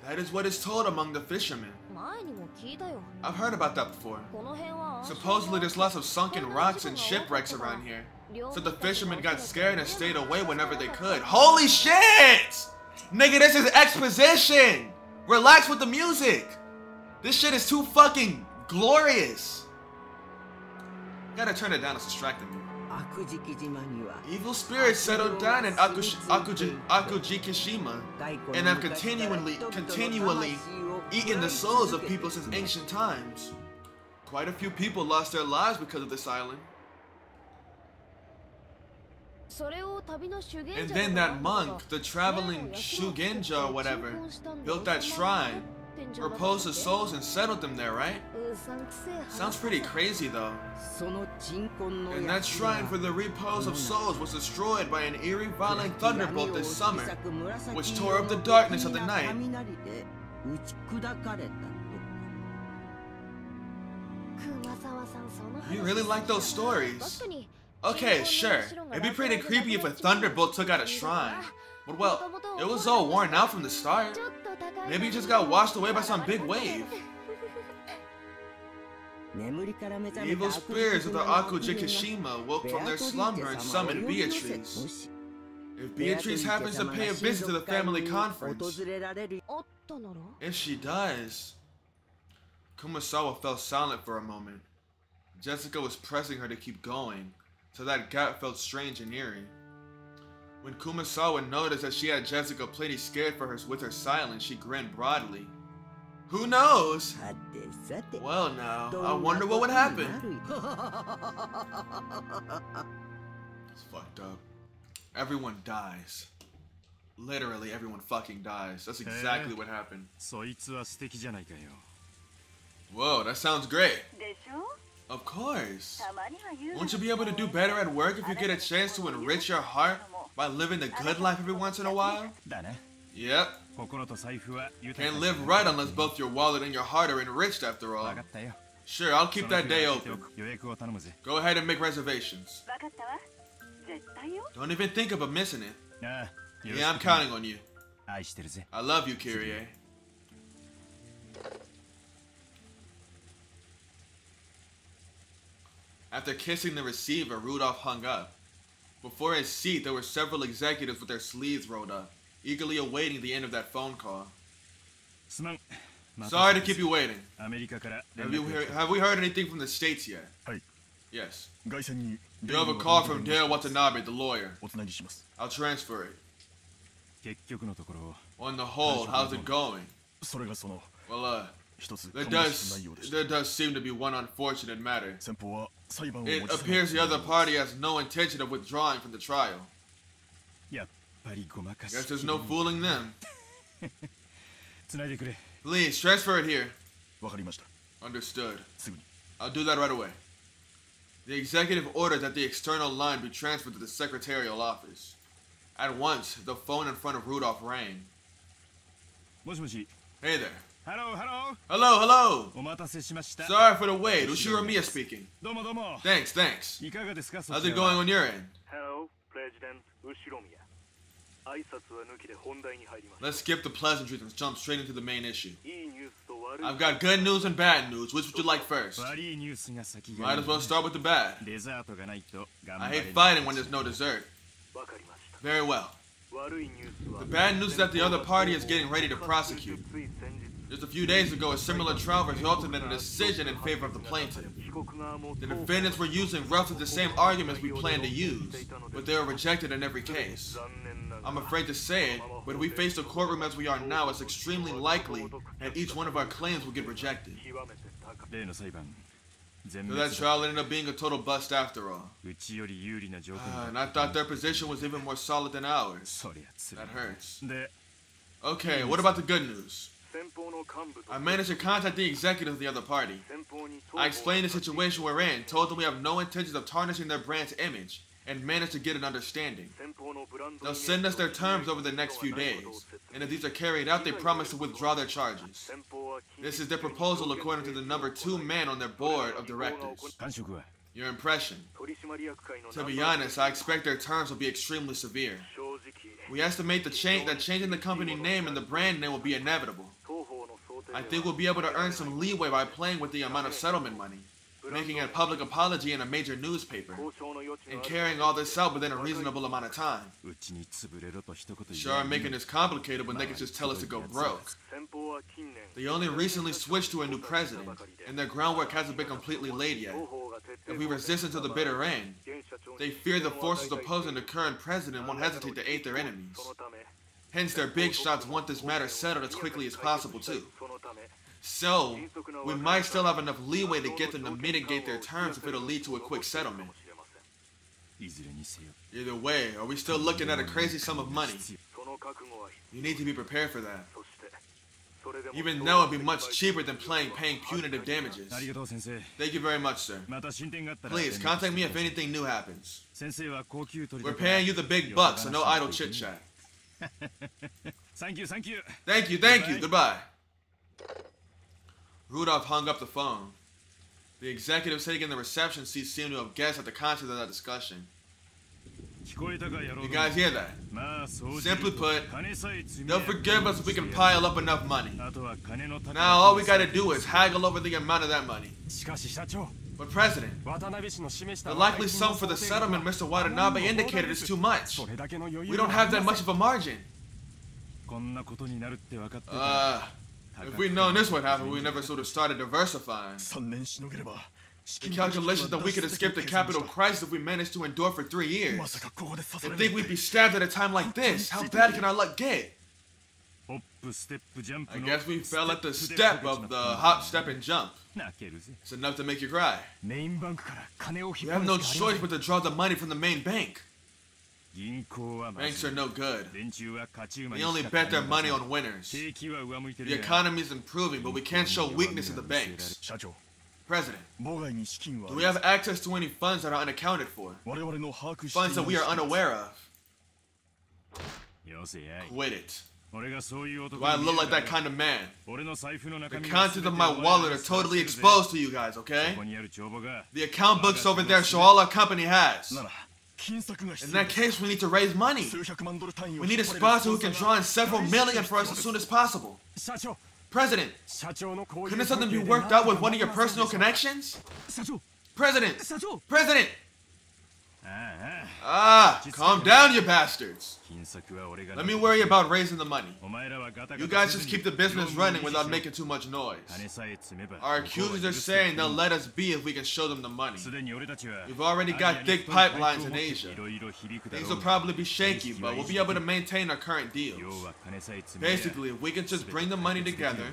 That is what is told among the fishermen. I've heard about that before. Supposedly there's lots of sunken rocks and shipwrecks around here, so the fishermen got scared and stayed away whenever they could. Holy shit! Nigga, this is exposition! Relax with the music! This shit is too fucking glorious! Gotta turn it down, it's distracting me. Evil spirits settled down in Akujikishima and have continually eaten the souls of people since ancient times. Quite a few people lost their lives because of this island. And then that monk, the traveling Shugenja or whatever, built that shrine, reposed the souls and settled them there, right? Sounds pretty crazy though. And that shrine for the repose of souls was destroyed by an eerie violent thunderbolt this summer, which tore up the darkness of the night. You really like those stories? Okay, sure. It'd be pretty creepy if a thunderbolt took out a shrine. But well, it was all worn out from the start. Maybe it just got washed away by some big wave. The evil spirits of the Akujikishima woke from their slumber and summoned Beatrice. If Beatrice happens to pay a visit to the family conference, if she does... Kumasawa fell silent for a moment. Jessica was pressing her to keep going, so that gap felt strange and eerie. When Kumasawa noticed that she had Jessica plenty scared for her with her silence, she grinned broadly. Who knows? Well now, I wonder what would happen. It's fucked up. Everyone dies. Literally everyone fucking dies. That's exactly what happened. Whoa, that sounds great. Of course. Won't you be able to do better at work if you get a chance to enrich your heart by living the good life every once in a while? Yep. Can't live right unless both your wallet and your heart are enriched after all. Sure, I'll keep that day open. Go ahead and make reservations. Don't even think about missing it. Yeah, I'm counting on you. I love you, Kyrie. After kissing the receiver, Rudolph hung up. Before his seat, there were several executives with their sleeves rolled up, eagerly awaiting the end of that phone call. Sorry to keep you waiting. Have we heard anything from the States yet? Yes. You have a call from Dale Watanabe, the lawyer. I'll transfer it. On the whole, how's it going? Well, there does seem to be one unfortunate matter. It appears the other party has no intention of withdrawing from the trial. Guess there's no fooling them. Please, transfer it here. Understood. I'll do that right away. The executive ordered that the external line be transferred to the secretarial office. At once, the phone in front of Rudolph rang. Hey there. Hello. Sorry for the wait. Ushiro speaking. Thanks. How's it going on your end? Hello, President Ushiromiya. Let's skip the pleasantries and jump straight into the main issue. I've got good news and bad news. Which would you like first? Might as well start with the bad. I hate fighting when there's no dessert. Very well. The bad news is that the other party is getting ready to prosecute. Just a few days ago, a similar trial resulted in a decision in favor of the plaintiff. The defendants were using roughly the same arguments we planned to use, but they were rejected in every case. I'm afraid to say it, but if we face the courtroom as we are now, it's extremely likely that each one of our claims will get rejected. So that trial ended up being a total bust after all. And I thought their position was even more solid than ours. That hurts. Okay, what about the good news? I managed to contact the executive of the other party. I explained the situation we're in, told them we have no intentions of tarnishing their brand's image, and managed to get an understanding. They'll send us their terms over the next few days, and if these are carried out, they promise to withdraw their charges. This is their proposal according to the number 2 man on their board of directors. Your impression? To be honest, I expect their terms will be extremely severe. We estimate that changing the company name and the brand name will be inevitable. I think we'll be able to earn some leeway by playing with the amount of settlement money, making a public apology in a major newspaper, and carrying all this out within a reasonable amount of time. Sure, I'm making this complicated when they can just tell us to go broke. They only recently switched to a new president, and their groundwork hasn't been completely laid yet. If we resist until the bitter end, they fear the forces opposing the current president won't hesitate to aid their enemies. Hence, their big shots want this matter settled as quickly as possible too. So, we might still have enough leeway to get them to mitigate their terms if it'll lead to a quick settlement. Either way, are we still looking at a crazy sum of money? You need to be prepared for that. Even though it'd be much cheaper than paying punitive damages. Thank you very much, sir. Please, contact me if anything new happens. We're paying you the big bucks, so no idle chit-chat. Thank you. Thank you. Goodbye. Rudolph hung up the phone. The executive sitting in the reception seat seemed to have guessed at the content of that discussion. You guys hear that? Simply put, they'll forgive us if we can pile up enough money. Now all we gotta do is haggle over the amount of that money. But President, the likely sum for the settlement Mr. Watanabe indicated is too much. We don't have that much of a margin. If we'd known this would happen, we never sort of started diversifying. The calculation that we could escape the capital crisis if we managed to endure for 3 years. To think we'd be stabbed at a time like this, how bad can our luck get? I guess we fell at the step of the hop, step, and jump. It's enough to make you cry. We have no choice but to draw the money from the main bank. Banks are no good. They only bet their money on winners. The economy is improving, but we can't show weakness in the banks. President, do we have access to any funds that are unaccounted for? Funds that we are unaware of? Quit it. Do I look like that kind of man? The contents of my wallet are totally exposed to you guys, okay? The account books over there show all our company has. In that case, we need to raise money. We need a sponsor who can draw in several million for us as soon as possible. President, couldn't something be worked out with one of your personal connections? President! Calm down, you bastards. Let me worry about raising the money. You guys just keep the business running without making too much noise. Our accusers are saying they'll let us be if we can show them the money. We've already got thick pipelines in Asia. Things will probably be shaky, but we'll be able to maintain our current deals. Basically, if we can just bring the money together,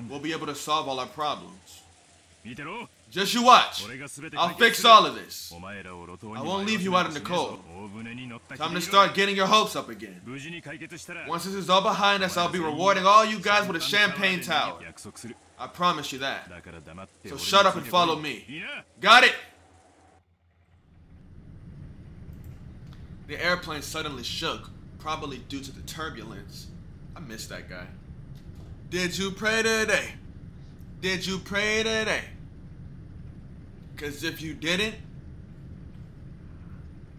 we'll be able to solve all our problems. Just you watch. I'll fix all of this. I won't leave you out in the cold. Time to start getting your hopes up again. Once this is all behind us, I'll be rewarding all you guys with a champagne tower. I promise you that. So shut up and follow me. Got it? The airplane suddenly shook, probably due to the turbulence. I missed that guy. Did you pray today? Did you pray today? Cause if you didn't,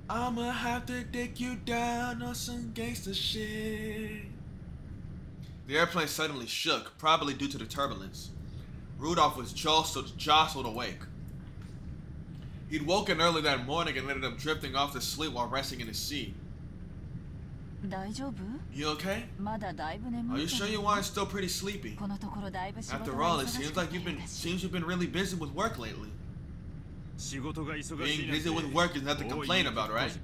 I'ma have to dig you down on some gangster shit. The airplane suddenly shook, probably due to the turbulence. Rudolph was jostled awake. He'd woken early that morning and ended up drifting off to sleep while resting in his seat. You okay? Are you sure you aren't still pretty sleepy? After all, it seems like you've been really busy with work lately. Being busy with work is nothing to complain about, right?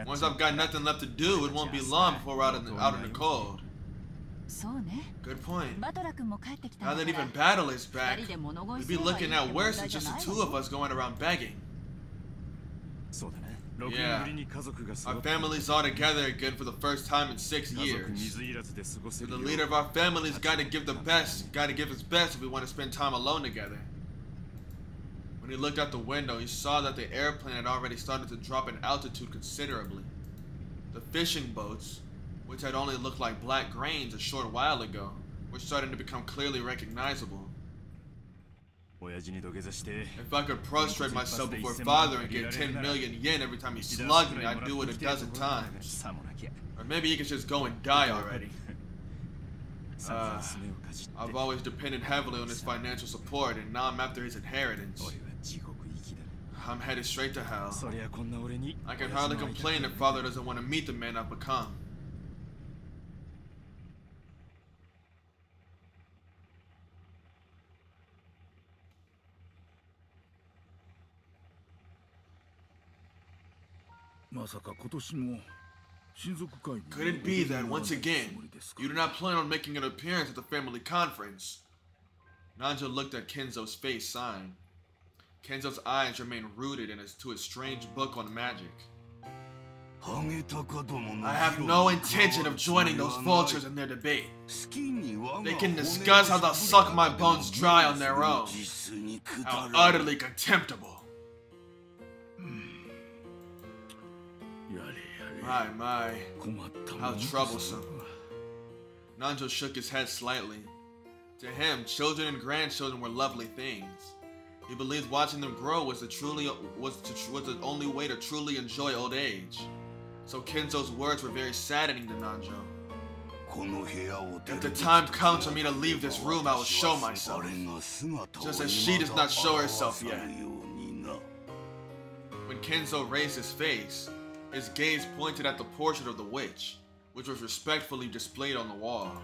Once I've got nothing left to do, it won't be long before we're out in the cold. Good point. Now that even Battle is back, we'd be looking at worse than just the two of us going around begging. Yeah, our family's all together again for the first time in 6 years. And the leader of our family's gotta give his best if we want to spend time alone together. When he looked out the window, he saw that the airplane had already started to drop in altitude considerably. The fishing boats, which had only looked like black grains a short while ago, were starting to become clearly recognizable. If I could prostrate myself before father and get 10 million yen every time he slugged me, I'd do it a dozen times. Or maybe he could just go and die already. I've always depended heavily on his financial support, and now I'm after his inheritance. I'm headed straight to hell. I can hardly complain if father doesn't want to meet the man I've become. Could it be that, once again, you do not plan on making an appearance at the family conference? Nanjo looked at Kenzo's face, sighing. Kenzo's eyes remained rooted to his strange book on magic. I have no intention of joining those vultures in their debate. They can discuss how they'll suck my bones dry on their own. How utterly contemptible. My, how troublesome. Nanjo shook his head slightly. To him, children and grandchildren were lovely things. He believed watching them grow was the only way to truly enjoy old age. So Kenzo's words were very saddening to Nanjo. If the time comes for me to leave this room, I will show myself. Just as she does not show herself yet. When Kenzo raised his face, his gaze pointed at the portrait of the witch, which was respectfully displayed on the wall.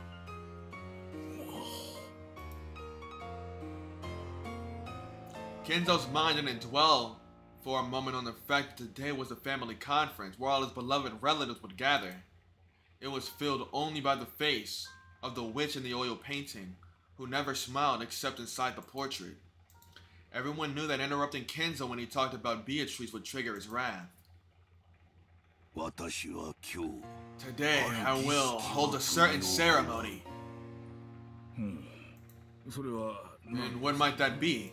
Kenzo's mind didn't dwell for a moment on the fact that today was a family conference where all his beloved relatives would gather. It was filled only by the face of the witch in the oil painting, who never smiled except inside the portrait. Everyone knew that interrupting Kenzo when he talked about Beatrice would trigger his wrath. Today, I will hold a certain ceremony. And what might that be?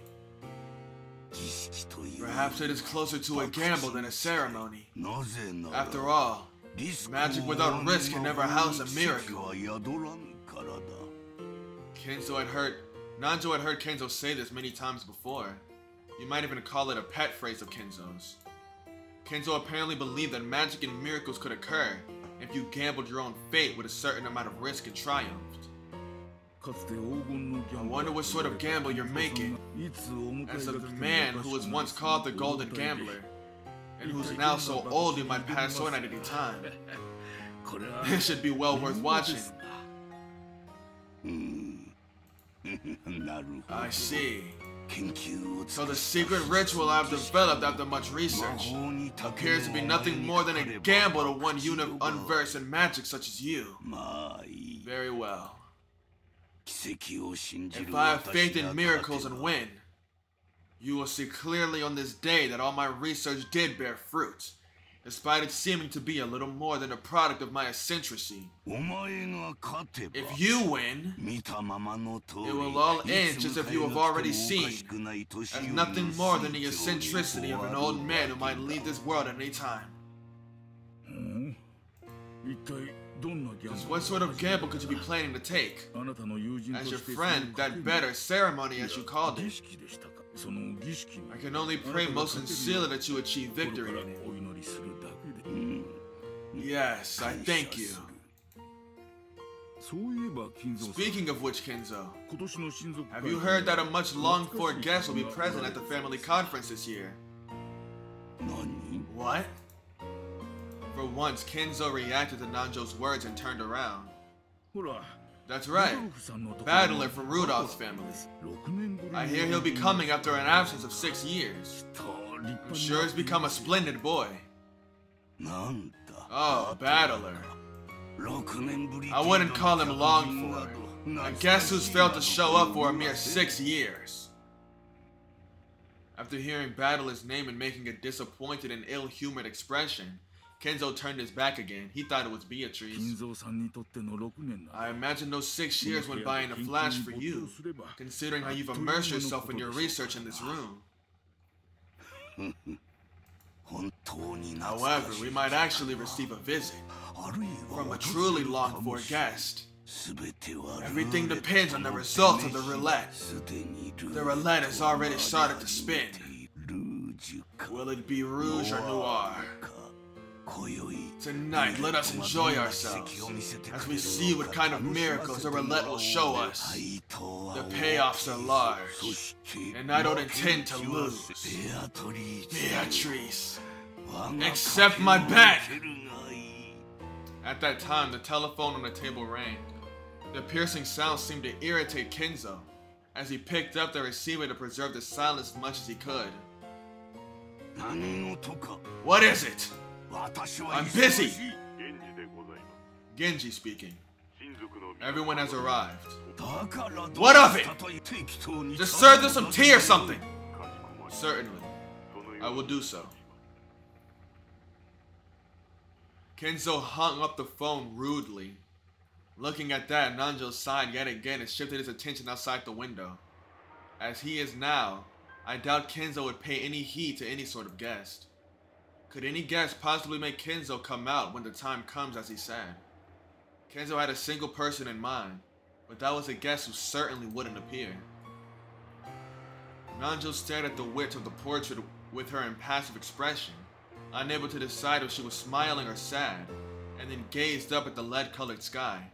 Perhaps it is closer to a gamble than a ceremony. After all, magic without risk can never house a miracle. Nanjo had heard Kenzo say this many times before. You might even call it a pet phrase of Kenzo's. Kenzo apparently believed that magic and miracles could occur if you gambled your own fate with a certain amount of risk and triumphed. I wonder what sort of gamble you're making, as of the man who was once called the Golden Gambler, and who's now so old he might pass on at any time. It should be well worth watching. I see. So the secret ritual I've developed after much research appears to be nothing more than a gamble to one unversed in magic such as you. Very well. If I have faith in miracles and win, you will see clearly on this day that all my research did bear fruit, despite it seeming to be a little more than a product of my eccentricity. If you win, it will all end just as you have already seen, as nothing more than the eccentricity of an old man who might leave this world at any time. Just what sort of gamble could you be planning to take? As your friend, that better ceremony as you called it. I can only pray most sincerely that you achieve victory in it. Yes, I thank you. Speaking of which, Kenzo, have you heard that a much longed-for guest will be present at the family conference this year? What? For once, Kenzo reacted to Nanjo's words and turned around. That's right, Battler from Rudolph's family. I hear he'll be coming after an absence of 6 years. I'm sure he's become a splendid boy. Oh, Battler. I wouldn't call him longed for. I guess who's failed to show up for a mere 6 years? After hearing Battler's name and making a disappointed and ill-humored expression, Kenzo turned his back again. He thought it was Beatrice. I imagine those 6 years went by in a flash for you, considering how you've immersed yourself in your research in this room. However, we might actually receive a visit from a truly longed-for guest. Everything depends on the results of the roulette. The roulette has already started to spin. Will it be rouge or noir? Tonight, let us enjoy ourselves as we see what kind of miracles the roulette will show us. The payoffs are large, and I don't intend to lose. Beatrice, accept my bet! At that time, the telephone on the table rang. The piercing sound seemed to irritate Kenzo, as he picked up the receiver to preserve the silence as much as he could. What is it? I'm busy! Genji speaking. Everyone has arrived. What of it? Just serve them some tea or something! Certainly. I will do so. Kenzo hung up the phone rudely. Looking at that, Nanjo sighed yet again and shifted his attention outside the window. As he is now, I doubt Kenzo would pay any heed to any sort of guest. Could any guest possibly make Kenzo come out when the time comes, as he said? Kenzo had a single person in mind, but that was a guest who certainly wouldn't appear. Nanjo stared at the witch of the portrait with her impassive expression, unable to decide if she was smiling or sad, and then gazed up at the lead-colored sky.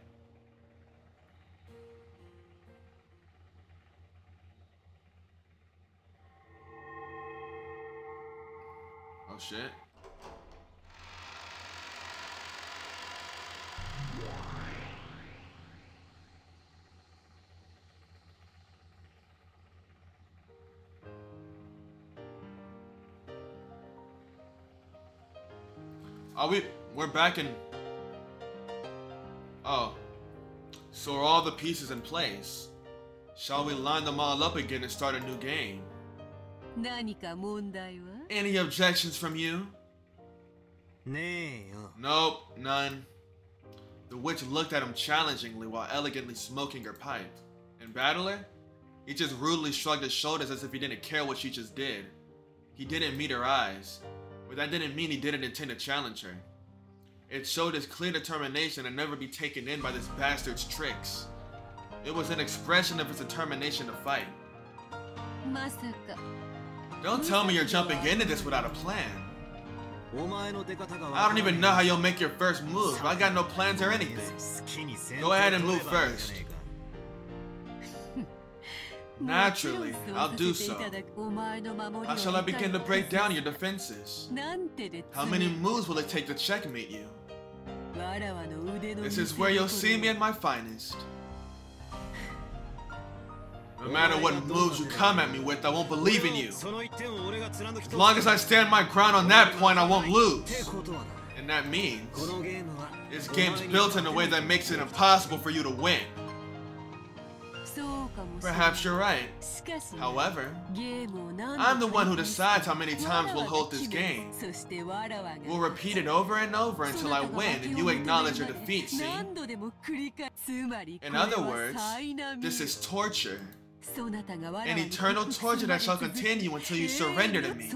Oh shit. We're back in... Oh. So are all the pieces in place? Shall we line them all up again and start a new game? Any objections from you? Nope, none. The witch looked at him challengingly while elegantly smoking her pipe. And Battler? He just rudely shrugged his shoulders as if he didn't care what she just did. He didn't meet her eyes, but that didn't mean he didn't intend to challenge her. It showed his clear determination to never be taken in by this bastard's tricks. It was an expression of his determination to fight. Don't tell me you're jumping into this without a plan. I don't even know how you'll make your first move. I got no plans or anything. Go ahead and move first. Naturally, I'll do so. How shall I begin to break down your defenses? How many moves will it take to checkmate you? This is where you'll see me at my finest. No matter what moves you come at me with, I won't believe in you. As long as I stand my ground on that point, I won't lose. And that means, this game's built in a way that makes it impossible for you to win. Perhaps you're right. However, I'm the one who decides how many times we'll hold this game. We'll repeat it over and over until I win and you acknowledge your defeat, see? In other words, this is torture. An eternal torture that shall continue until you surrender to me.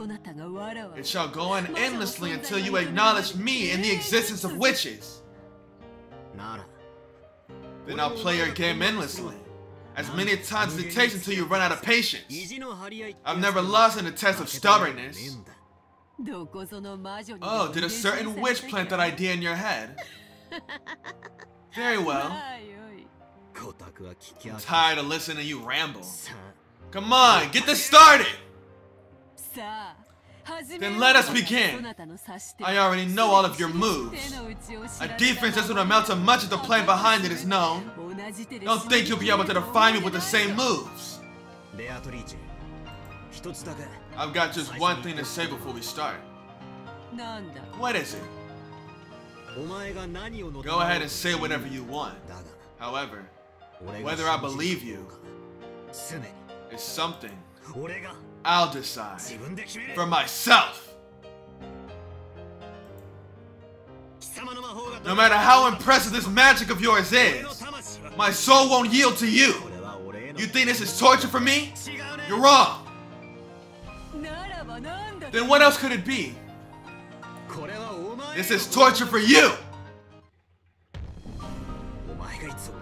It shall go on endlessly until you acknowledge me and the existence of witches. Then I'll play your game endlessly. As many times as it takes until you run out of patience. I've never lost in a test of stubbornness. Oh, did a certain witch plant that idea in your head? Very well. I'm tired of listening to you ramble. Come on, get this started! Then let us begin. I already know all of your moves. A defense doesn't amount to much if the plan behind it is known. Don't think you'll be able to define me with the same moves. I've got just one thing to say before we start. What is it? Go ahead and say whatever you want. However, whether I believe you is something I'll decide for myself. No matter how impressive this magic of yours is, my soul won't yield to you. You think this is torture for me? You're wrong. Then what else could it be? This is torture for you.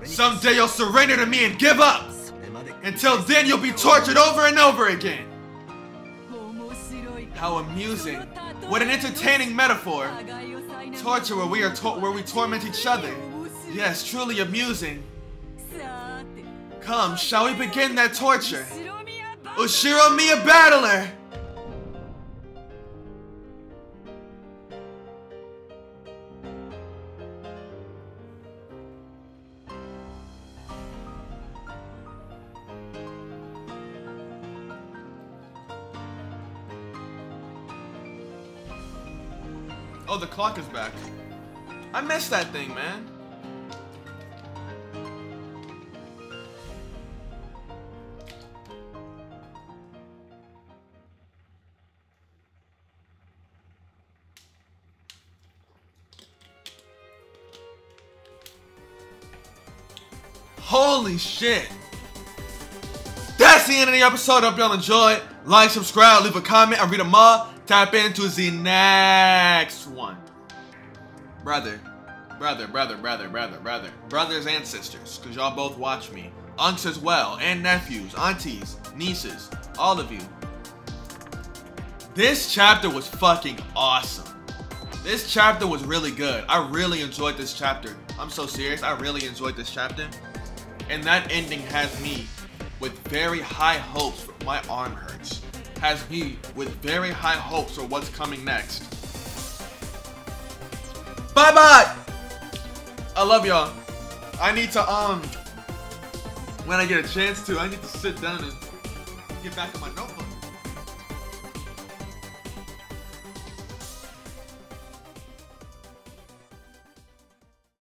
Someday you'll surrender to me and give up. Until then, you'll be tortured over and over again. How amusing. What an entertaining metaphor. Torture where we torment each other. Yes, truly amusing. Come, shall we begin that torture? Ushiro Miya Battler! Oh, the clock is back. I missed that thing, man. Holy shit. That's the end of the episode. Hope y'all enjoyed. Like, subscribe, leave a comment. I read them all. Tap into the next one. Brothers and sisters, because y'all both watch me. Unks as well, and nephews, aunties, nieces, all of you. This chapter was fucking awesome. This chapter was really good. I really enjoyed this chapter. I'm so serious. I really enjoyed this chapter. And that ending has me with very high hopes. My arm hurts. Has me with very high hopes for what's coming next. Bye bye! I love y'all. I need to, when I get a chance to, I need to sit down and get back on my notebook.